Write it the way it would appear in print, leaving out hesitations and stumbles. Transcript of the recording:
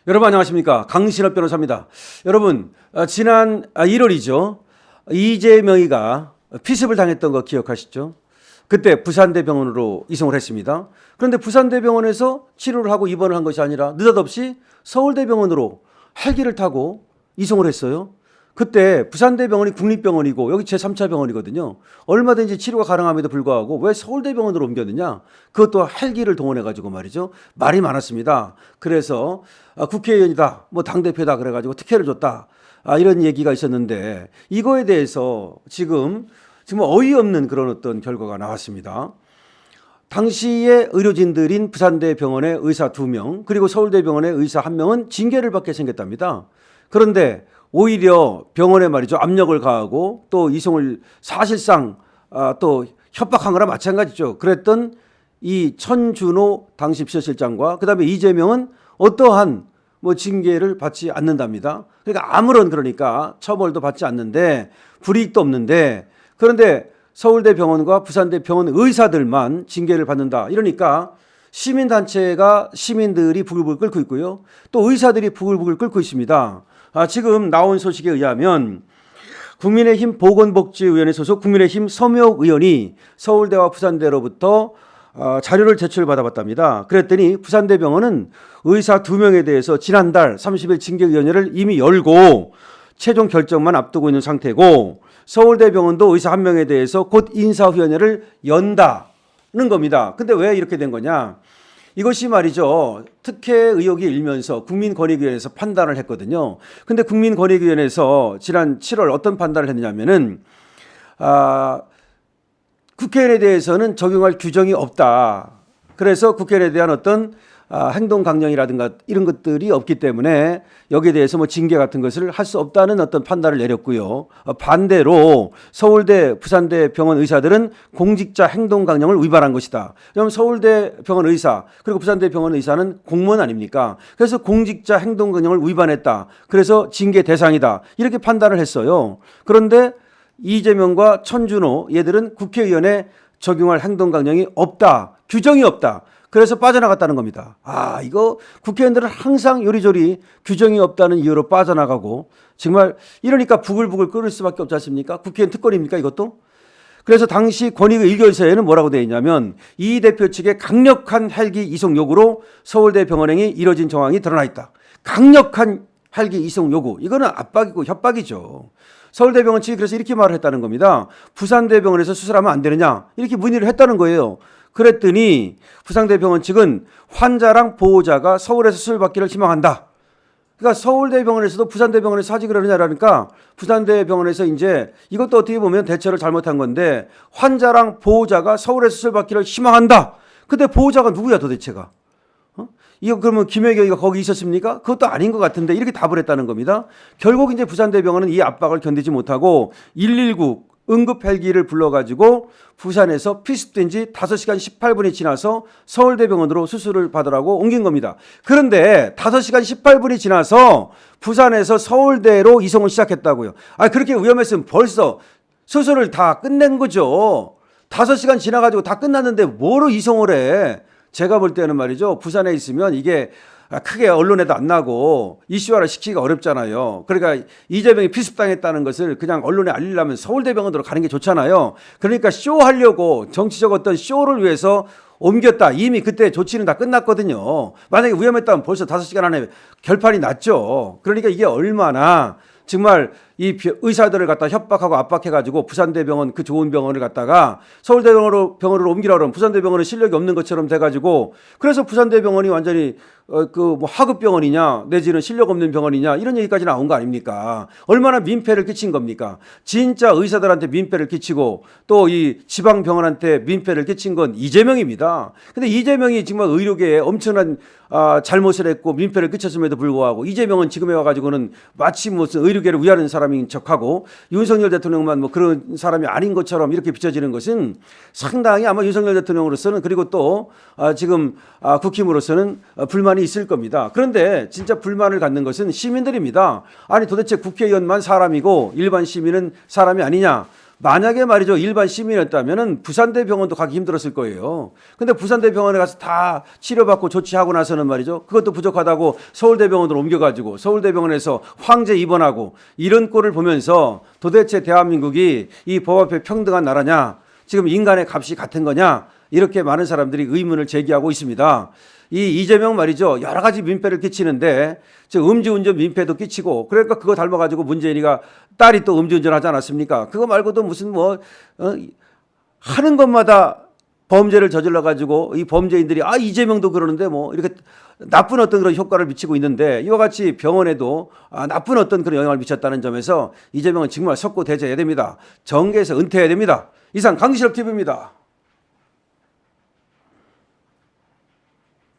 여러분 안녕하십니까? 강신업 변호사입니다. 여러분 지난 1월이죠. 이재명이가 피습을 당했던 거 기억하시죠? 그때 부산대병원으로 이송을 했습니다. 그런데 부산대병원에서 치료를 하고 입원을 한 것이 아니라 느닷없이 서울대병원으로 헬기를 타고 이송을 했어요. 그때 부산대병원이 국립병원이고 여기 제3차 병원이거든요. 얼마든지 치료가 가능함에도 불구하고 왜 서울대병원으로 옮겼느냐? 그것도 헬기를 동원해가지고 말이죠. 말이 많았습니다. 그래서 국회의원이다, 뭐 당대표다 그래가지고 특혜를 줬다. 이런 얘기가 있었는데 이거에 대해서 지금 어이없는 그런 어떤 결과가 나왔습니다. 당시에 의료진들인 부산대병원의 의사 2명 그리고 서울대병원의 의사 1명은 징계를 받게 생겼답니다. 그런데 오히려 병원에 말이죠 압력을 가하고 또 이송을 사실상 또 협박한 거나 마찬가지죠. 그랬던 이 천준호 당시 비서실장과 그다음에 이재명은 어떠한 뭐 징계를 받지 않는답니다. 그러니까 아무런 그러니까 처벌도 받지 않는데 불이익도 없는데 그런데 서울대병원과 부산대병원 의사들만 징계를 받는다. 이러니까 시민단체가 시민들이 부글부글 끓고 있고요. 또 의사들이 부글부글 끓고 있습니다. 지금 나온 소식에 의하면 국민의힘 보건복지위원회 소속 국민의힘 서명옥 의원이 서울대와 부산대로부터 자료를 제출받아봤답니다. 그랬더니 부산대병원은 의사 2명에 대해서 지난달 30일 징계위원회를 이미 열고 최종 결정만 앞두고 있는 상태고 서울대병원도 의사 1명에 대해서 곧 인사위원회를 연다는 겁니다. 근데 왜 이렇게 된 거냐? 이것이 말이죠. 특혜 의혹이 일면서 국민권익위원회에서 판단을 했거든요. 근데 국민권익위원회에서 지난 7월 어떤 판단을 했냐면은 국회의원에 대해서는 적용할 규정이 없다. 그래서 국회의원에 대한 어떤 행동 강령이라든가 이런 것들이 없기 때문에 여기에 대해서 뭐 징계 같은 것을 할 수 없다는 어떤 판단을 내렸고요. 반대로 서울대, 부산대 병원 의사들은 공직자 행동 강령을 위반한 것이다. 그럼 서울대 병원 의사 그리고 부산대 병원 의사는 공무원 아닙니까? 그래서 공직자 행동 강령을 위반했다. 그래서 징계 대상이다. 이렇게 판단을 했어요. 그런데 이재명과 천준호 얘들은 국회의원에 적용할 행동 강령이 없다. 규정이 없다. 그래서 빠져나갔다는 겁니다. 이거 국회의원들은 항상 요리조리 규정이 없다는 이유로 빠져나가고 정말 이러니까 부글부글 끓을 수밖에 없지 않습니까? 국회의원 특권입니까 이것도? 그래서 당시 권익위 1교서에는 뭐라고 되어 있냐면 이 대표 측의 강력한 헬기 이송 요구로 서울대 병원행이 이뤄진 정황이 드러나 있다. 강력한 헬기 이송 요구. 이거는 압박이고 협박이죠. 서울대병원 측이 그래서 이렇게 말을 했다는 겁니다. 부산대병원에서 수술하면 안 되느냐 이렇게 문의를 했다는 거예요. 그랬더니 부산대병원 측은 환자랑 보호자가 서울에서 수술받기를 희망한다. 그러니까 서울대병원에서도 부산대병원에서 하지 그러느냐라니까 부산대병원에서 이제 이것도 어떻게 보면 대처를 잘못한 건데 환자랑 보호자가 서울에서 수술받기를 희망한다. 근데 보호자가 누구야 도대체가? 이거 그러면 김혜경이가 거기 있었습니까? 그것도 아닌 것 같은데 이렇게 답을 했다는 겁니다. 결국 이제 부산대병원은 이 압박을 견디지 못하고 119 응급 헬기를 불러가지고 부산에서 피습된 지 5시간 18분이 지나서 서울대병원으로 수술을 받으라고 옮긴 겁니다. 그런데 5시간 18분이 지나서 부산에서 서울대로 이송을 시작했다고요. 그렇게 위험했으면 벌써 수술을 다 끝낸 거죠. 5시간 지나가지고 다 끝났는데 뭐로 이송을 해? 제가 볼 때는 말이죠. 부산에 있으면 이게 크게 언론에도 안 나고 이슈화를 시키기가 어렵잖아요. 그러니까 이재명이 피습당했다는 것을 그냥 언론에 알리려면 서울대병원으로 가는 게 좋잖아요. 그러니까 쇼하려고 정치적 어떤 쇼를 위해서 옮겼다. 이미 그때 조치는 다 끝났거든요. 만약에 위험했다면 벌써 5시간 안에 결판이 났죠. 그러니까 이게 얼마나 정말 이 의사들을 갖다 협박하고 압박해가지고 부산대병원 그 좋은 병원을 갖다가 서울대병원으로 옮기라고 그러면 부산대병원은 실력이 없는 것처럼 돼가지고 그래서 부산대병원이 완전히 그 뭐 하급병원이냐 내지는 실력 없는 병원이냐 이런 얘기까지 나온 거 아닙니까? 얼마나 민폐를 끼친 겁니까? 진짜 의사들한테 민폐를 끼치고 또 이 지방병원한테 민폐를 끼친 건 이재명입니다. 근데 이재명이 정말 의료계에 엄청난 잘못을 했고 민폐를 끼쳤음에도 불구하고 이재명은 지금에 와가지고는 마치 무슨 의료계를 위하는 사람인 척하고 윤석열 대통령만 뭐 그런 사람이 아닌 것처럼 이렇게 비춰지는 것은 상당히 아마 윤석열 대통령으로서는 그리고 또 지금 국힘으로서는 불만이 있을 겁니다. 그런데 진짜 불만을 갖는 것은 시민들입니다. 아니 도대체 국회의원만 사람이고 일반 시민은 사람이 아니냐? 만약에 말이죠 일반 시민이었다면은 부산대병원도 가기 힘들었을 거예요. 근데 부산대병원에 가서 다 치료받고 조치하고 나서는 말이죠 그것도 부족하다고 서울대병원으로 옮겨가지고 서울대병원에서 황제 입원하고 이런 꼴을 보면서 도대체 대한민국이 이 법 앞에 평등한 나라냐, 지금 인간의 값이 같은 거냐, 이렇게 많은 사람들이 의문을 제기하고 있습니다. 이 이재명 말이죠 여러 가지 민폐를 끼치는데 즉 음주운전 민폐도 끼치고, 그러니까 그거 닮아가지고 문재인이가 딸이 또 음주운전 하지 않았습니까? 그거 말고도 무슨 하는 것마다 범죄를 저질러 가지고 이 범죄인들이 이재명도 그러는데 뭐 이렇게 나쁜 어떤 그런 효과를 미치고 있는데, 이와 같이 병원에도 나쁜 어떤 그런 영향을 미쳤다는 점에서 이재명은 정말 석고대죄해야 됩니다. 정계에서 은퇴해야 됩니다. 이상 강기실업 TV입니다.